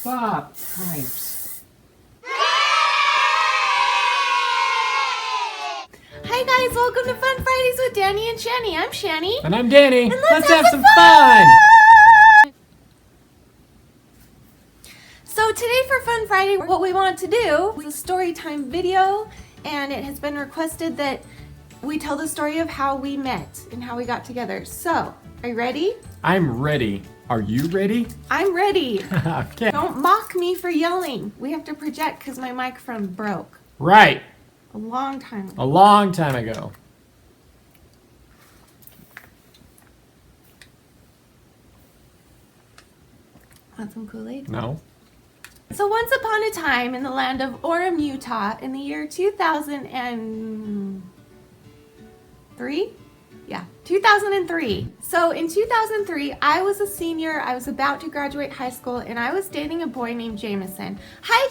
Stop, pipes. Hi guys, welcome to Fun Fridays with Danny and Shanny. I'm Shanny. And I'm Danny. And let's have some fun! fun! So today for Fun Friday, what we want to do is a story time video, and it has been requested that we tell the story of how we met and how we got together. So, are you ready? I'm ready. Are you ready? I'm ready. Okay. Don't mock me for yelling. We have to project because my microphone broke Right. a long time ago. A long time ago. Want some Kool-Aid? No. So once upon a time in the land of Orem, Utah, in the year 2003? Yeah, 2003. So in 2003, I was a senior. I was about to graduate high school, and I was dating a boy named Jameson. Hi,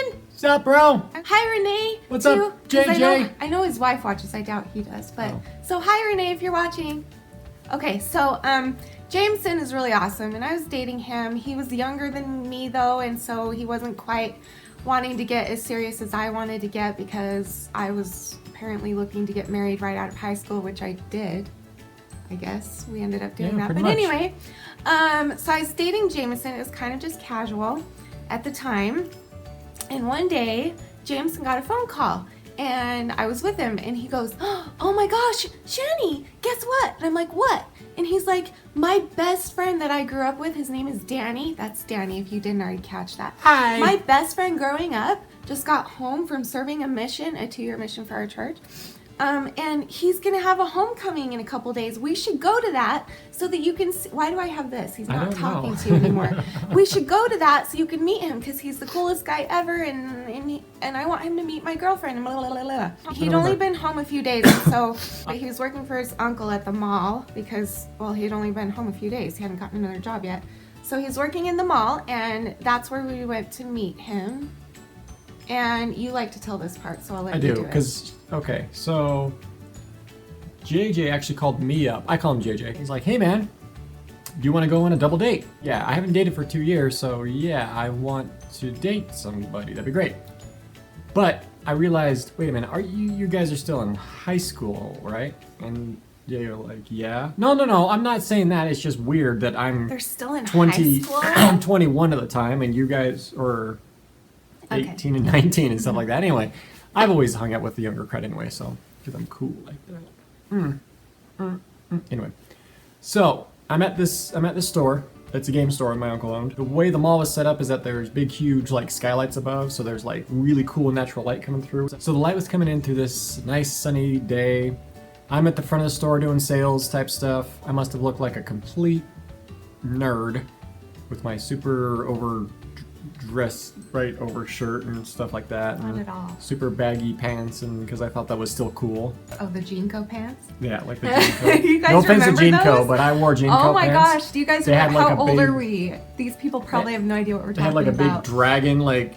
Jameson! What's up, bro? Hi, Renee. What's too, up, 'cause JJ? I know his wife watches. I doubt he does, but Oh. so hi, Renee, if you're watching. Okay, so Jameson is really awesome, and I was dating him. He was younger than me though, and so he wasn't quite wanting to get as serious as I wanted to get because I was apparently looking to get married right out of high school, which I did. I guess we ended up doing Yeah, that. pretty But much. anyway, so I was dating Jameson. It was kind of just casual at the time. And one day, Jameson got a phone call, and I was with him, and he goes, "Oh my gosh, Shanny, guess what?" And I'm like, "What?" And he's like, "My best friend that I grew up with, his name is Danny." That's Danny, if you didn't already catch that. Hi. My best friend growing up just got home from serving a mission, a 2-year mission for our church. And he's gonna have a homecoming in a couple days. We should go to that so that you can see. Why do I have this? He's I not don't talking know. to you anymore. We should go to that so you can meet him because he's the coolest guy ever, and I want him to meet my girlfriend. And blah, blah, blah, blah. He'd only been home a few days, so but he was working for his uncle at the mall because, well, he'd only been home a few days. He hadn't gotten another job yet. So he's working in the mall, and that's where we went to meet him. And you like to tell this part, so I'll let I you do, it. because, okay, so JJ actually called me up. I call him JJ. He's like, "Hey man, do you want to go on a double date?" Yeah, I haven't dated for 2 years, so yeah, I want to date somebody. That'd be great. But I realized, wait a minute, you guys are still in high school, right? And you're like, yeah. No, I'm not saying that. It's just weird that I'm They're still in 20, high school? I'm 21 at the time, and you guys are 18 and 19 and stuff like that. Anyway, I've always hung out with the younger crowd anyway, so because I'm cool like that. Anyway, so I'm at this store. It's a game store my uncle owned. The way the mall was set up is that there's big, huge like skylights above, so there's like really cool natural light coming through. So the light was coming in through this nice sunny day. I'm at the front of the store doing sales type stuff. I must have looked like a complete nerd with my super dress right over shirt and stuff like that. Not and at all. Super baggy pants, and because I thought that was still cool. Oh, the Jeanco pants? Yeah, like the Jeanco. You guys No offense to remember Jeanco, those? but I wore Jeanco Oh my pants. gosh, do you guys They had remember like how a old big- are we? These people probably have no idea what we're They talking had like a big about. dragon like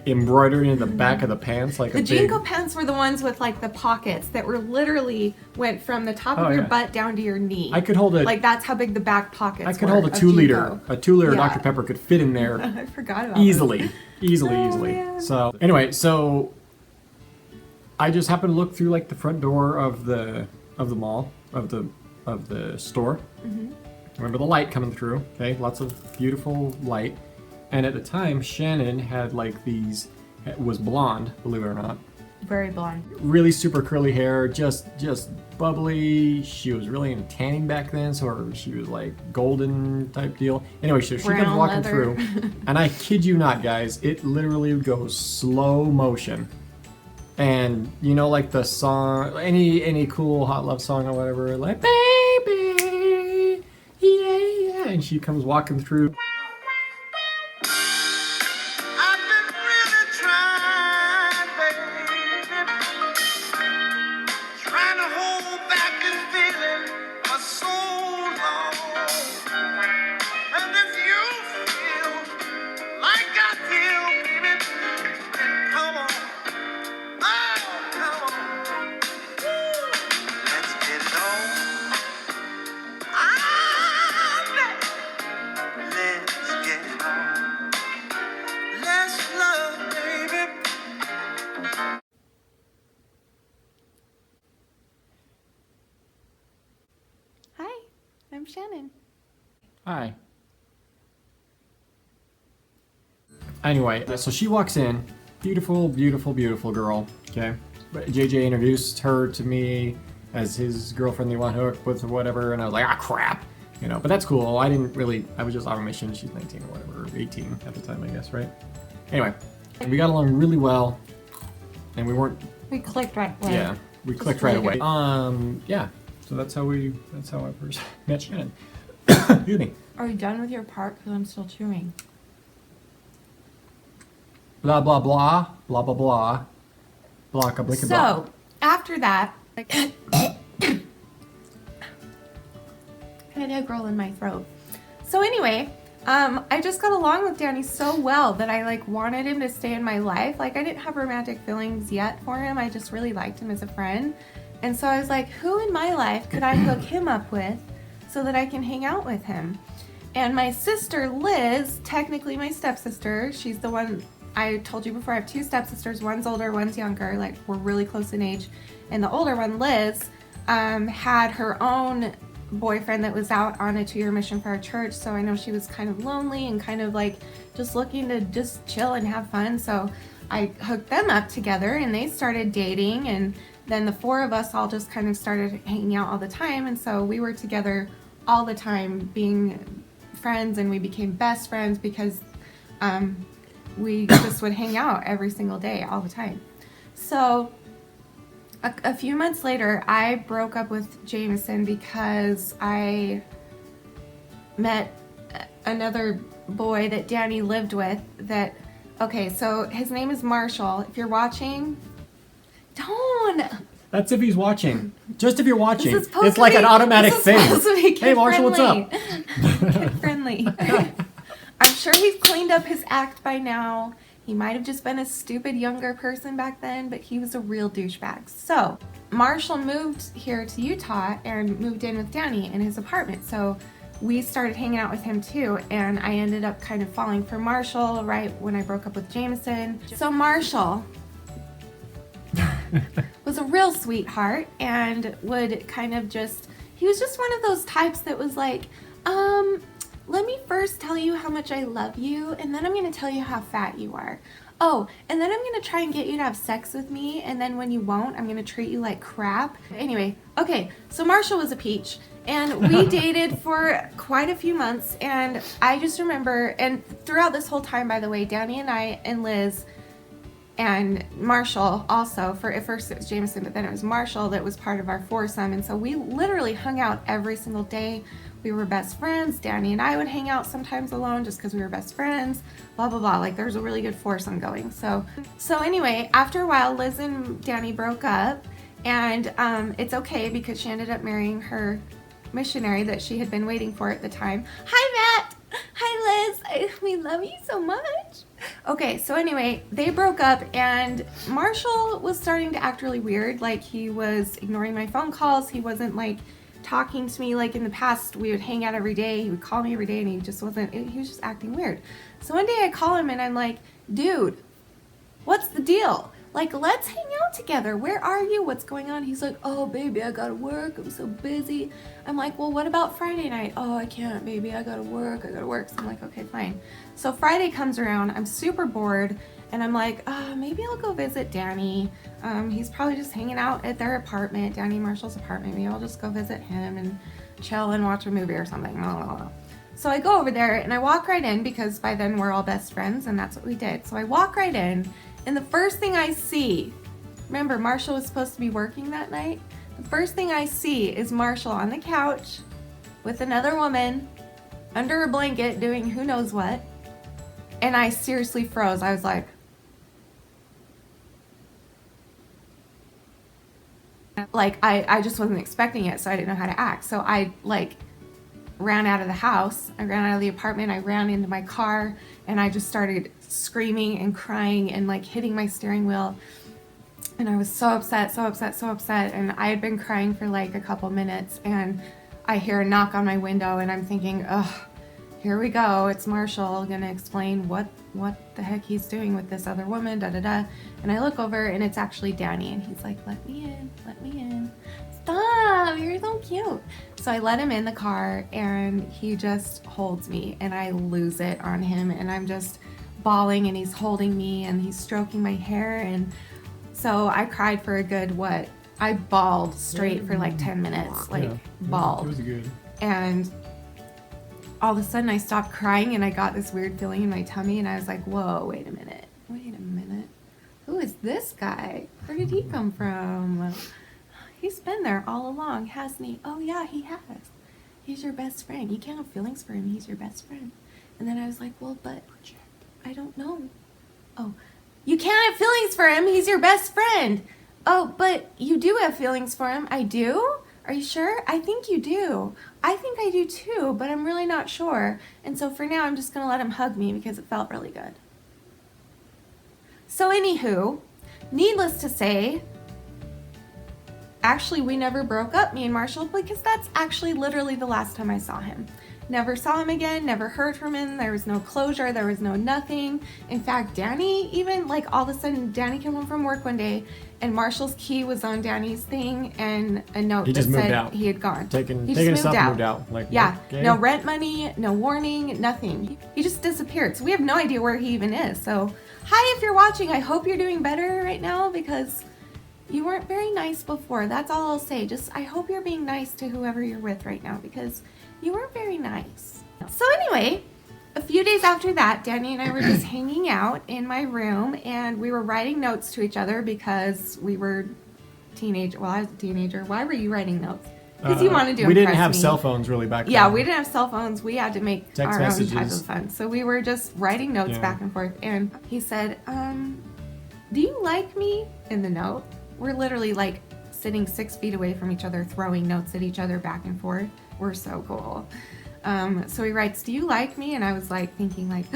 embroidered in the back of the pants, like The a big. Jeanco pants were the ones with like the pockets that were literally went from the top Oh, of your yeah. butt down to your knee. I could hold a. Like that's how big the back pockets I could were hold a of 2 liter. Jeanco. A 2 liter Yeah. Dr Pepper could fit in there I forgot about easily, easily. man. So anyway, so I just happened to look through like the front door of the mall of the store. Remember the light coming through? Okay, lots of beautiful light. And at the time, Shannon had like these was blonde, believe it or not. Very blonde. Really super curly hair, just bubbly. She was really into tanning back then, so she was like golden type deal. Anyway, so she comes Brown walking leather. through, and I kid you not, guys, it literally goes slow motion. And you know, like the song, any cool hot love song or whatever, like baby, yeah, and she comes walking through. I've been really trying, baby, trying to hold back this feeling for so long. And if you feel like I feel, baby, then come on, oh, come on, woo, let's get it on. I'm ready. Let's Shannon. Hi. Anyway, so she walks in. Beautiful, beautiful, beautiful girl. Okay. But JJ introduced her to me as his girlfriend they want to hook up with or whatever, and I was like, ah, crap. You know, but that's cool. I was just on a mission. She's 19 or whatever, or 18 at the time, I guess, right? Anyway, we got along really well, and we clicked right away. Yeah, we clicked right away. Yeah. So that's how I first met Shannon. Excuse me. Are you done with your part? Because I'm still chewing. Blah blah blah blah blah blah. Blah blah blah. So after that, I had a girl in my throat. So anyway, I just got along with Danny so well that I like wanted him to stay in my life. Like I didn't have romantic feelings yet for him. I just really liked him as a friend. And so I was like, who in my life could I hook him up with so that I can hang out with him? And my sister Liz, technically my stepsister, she's the one I told you before. I have two stepsisters. One's older, one's younger. Like we're really close in age. And the older one, Liz, had her own boyfriend that was out on a 2-year mission for our church. So I know she was kind of lonely and kind of like just looking to just chill and have fun. So I hooked them up together and they started dating, and then the 4 of us all just kind of started hanging out all the time. And so we were together all the time being friends, and we became best friends because we just would hang out every single day all the time. So a few months later, I broke up with Jameson because I met another boy that Danny lived with okay, so his name is Marshall. If you're watching, don't. That's if he's watching. Just if you're watching. It's like an automatic thing. Hey Marshall, what's up? Kid friendly. I'm sure he's cleaned up his act by now. He might have just been a stupid younger person back then, but he was a real douchebag. So Marshall moved here to Utah and moved in with Danny in his apartment. So we started hanging out with him too, and I ended up kind of falling for Marshall right when I broke up with Jameson. So Marshall was a real sweetheart and would kind of he was just one of those types that was like, let me first tell you how much I love you, and then I'm going to tell you how fat you are. Oh, and then I'm going to try and get you to have sex with me, and then when you won't, I'm going to treat you like crap. Anyway, okay, so Marshall was a peach, and we dated for quite a few months, and I just remember, and throughout this whole time, by the way, Danny and I and Liz and Marshall also, at first it was Jameson, but then it was Marshall that was part of our foursome, and so we literally hung out every single day. We were best friends. Danny and I would hang out sometimes alone just because we were best friends, blah, blah, blah. Like there was a really good foursome going. So anyway, after a while, Liz and Danny broke up, and it's okay because she ended up marrying her missionary that she had been waiting for at the time. Hi, Matt. Hi, Liz. We love you so much. Okay, so anyway, they broke up, and Marshall was starting to act really weird. Like he was ignoring my phone calls. He wasn't like talking to me like in the past. We would hang out every day. He would call me every day, and he was just acting weird. So one day I call him and I'm like, dude, what's the deal? Like, let's hang out together. Where are you? What's going on? He's like, oh, baby, I gotta work. I'm so busy. I'm like, well, what about Friday night? Oh, I can't, baby. I gotta work. So I'm like, okay, fine. So Friday comes around. I'm super bored. And I'm like, maybe I'll go visit Danny. He's probably just hanging out at their apartment, Danny and Marshall's apartment. Maybe I'll just go visit him and chill and watch a movie or something. So I go over there and I walk right in because by then we're all best friends and that's what we did. So I walk right in, and the first thing I see, remember Marshall was supposed to be working that night? The first thing I see is Marshall on the couch with another woman under a blanket doing who knows what. And I seriously froze. I was like, I just wasn't expecting it, so I didn't know how to act. So I ran out of the house. I ran out of the apartment. I ran into my car, and I just started screaming and crying and hitting my steering wheel. And I was so upset. And I had been crying for a couple minutes, and I hear a knock on my window, and I'm thinking, ugh, here we go. It's Marshall gonna explain what the heck he's doing with this other woman, da-da-da. And I look over, and it's actually Danny, and he's like, let me in. Stop, you're so cute. So I let him in the car and he just holds me and I lose it on him and I'm just bawling and he's holding me and he's stroking my hair. And so I cried for a good, I bawled straight for like 10 minutes, like bawled. It was good. And all of a sudden I stopped crying and I got this weird feeling in my tummy and I was like, whoa, wait a minute. Who is this guy? Where did he come from? He's been there all along, hasn't he? Oh yeah, he has. He's your best friend. You can't have feelings for him. He's your best friend. And then I was like, well, but I don't know. Oh, you can't have feelings for him. He's your best friend. Oh, but you do have feelings for him. I do? Are you sure? I think you do. I think I do too, but I'm really not sure. And so for now, I'm just going to let him hug me because it felt really good. So anywho, needless to say, actually we never broke up, me and Marshall, because that's actually literally the last time I saw him. Never saw him again, never heard from him, there was no closure, there was no nothing. In fact, Danny even, like all of a sudden, Danny came home from work one day and Marshall's key was on Danny's thing and a note that said he had gone. Taking his stuff and moved out. Like, yeah, okay. No rent money, no warning, nothing. He just disappeared. So we have no idea where he even is. So hi, if you're watching, I hope you're doing better right now because you weren't very nice before. That's all I'll say. Just, I hope you're being nice to whoever you're with right now because you weren't very nice. So anyway, a few days after that, Danny and I were just hanging out in my room and we were writing notes to each other because we were teenage. Well, I was a teenager. Why were you writing notes? Because you wanted to impress me. We didn't have cell phones really back then. Yeah, we didn't have cell phones. We had to make text our messages. own type of fun. So we were just writing notes back and forth. And he said, do you like me? In the note. We're literally like sitting 6 feet away from each other, throwing notes at each other back and forth. We're so cool. So he writes, do you like me? And I was like thinking like,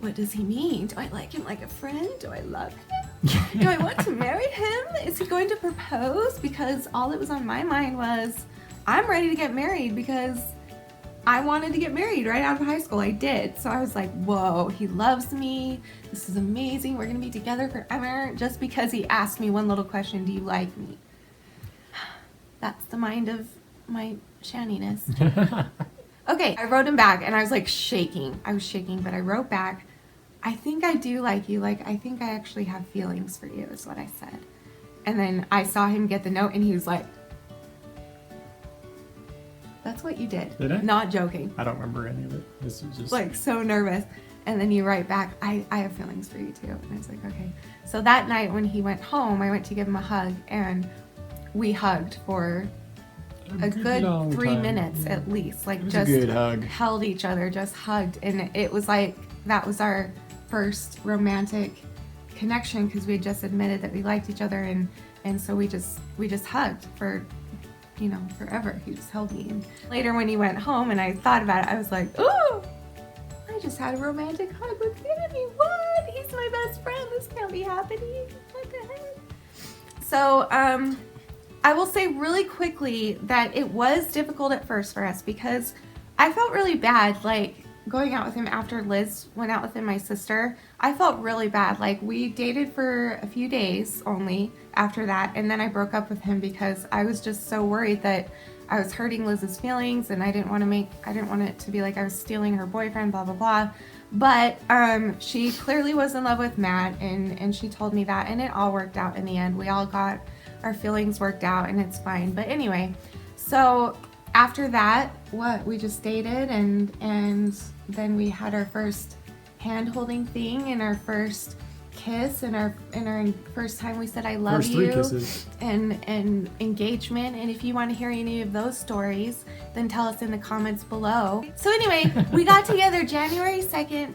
what does he mean? Do I like him like a friend? Do I love him? Do I want to marry him? Is he going to propose? Because all that was on my mind was, I'm ready to get married because I wanted to get married right out of high school. I did. So I was like, whoa, he loves me. This is amazing. We're going to be together forever. Just because he asked me one little question, do you like me? That's the mind of my Shanniness. Okay, I wrote him back and I was like shaking. I was shaking, but I wrote back, I think I do like you. Like, I think I actually have feelings for you is what I said. And then I saw him get the note and he was like, that's what you did. Did I? Not joking. I don't remember any of it. This was just like so nervous. And then you write back, I have feelings for you too. And I was like, okay. So that night when he went home, I went to give him a hug and we hugged for a good 3 minutes at least. Like just a good hug. Held each other, just hugged. And it was like, that was our first romantic connection because we had just admitted that we liked each other. And so we just hugged for, you know, forever. He just held me. And later when he went home and I thought about it, I was like, oh, I just had a romantic hug with Danny. What? He's my best friend. This can't be happening. What the heck? So, I will say really quickly that it was difficult at first for us because I felt really bad, like going out with him after Liz went out with him, my sister. I felt really bad. Like we dated for a few days only after that, and then I broke up with him because I was just so worried that I was hurting Liz's feelings and I didn't want it to be like I was stealing her boyfriend, blah blah blah. But she clearly was in love with Matt and she told me that, and it all worked out in the end. We all got our feelings worked out and it's fine. But anyway, so after that, we just dated and then we had our first hand holding thing and our first kiss and our first time we said I love first you 3 kisses. and engagement. And if you want to hear any of those stories, then tell us in the comments below. So anyway, we got together January 2nd,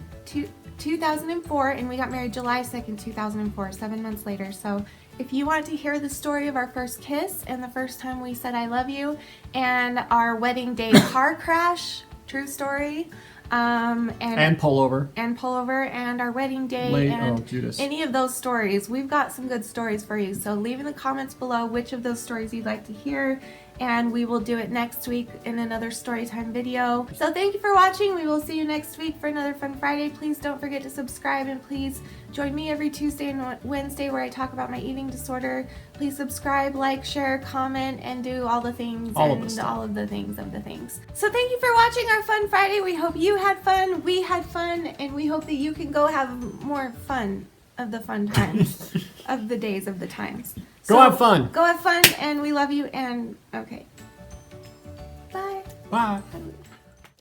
2004, and we got married July 2nd, 2004, 7 months later. So if you want to hear the story of our first kiss and the first time we said I love you and our wedding day car crash, true story, And pullover. And pullover and our wedding day and Judas. any of those stories. We've got some good stories for you. So leave in the comments below which of those stories you'd like to hear, and we will do it next week in another Storytime video. So thank you for watching. We will see you next week for another Fun Friday. Please don't forget to subscribe, and please join me every Tuesday and Wednesday where I talk about my eating disorder. Please subscribe, like, share, comment, and do all the things all of the things. So thank you for watching our Fun Friday. We hope you had fun, we had fun, and we hope that you can go have more fun of the fun times of the days of the times. Go have fun. Go have fun, and we love you, and okay. Bye. Bye.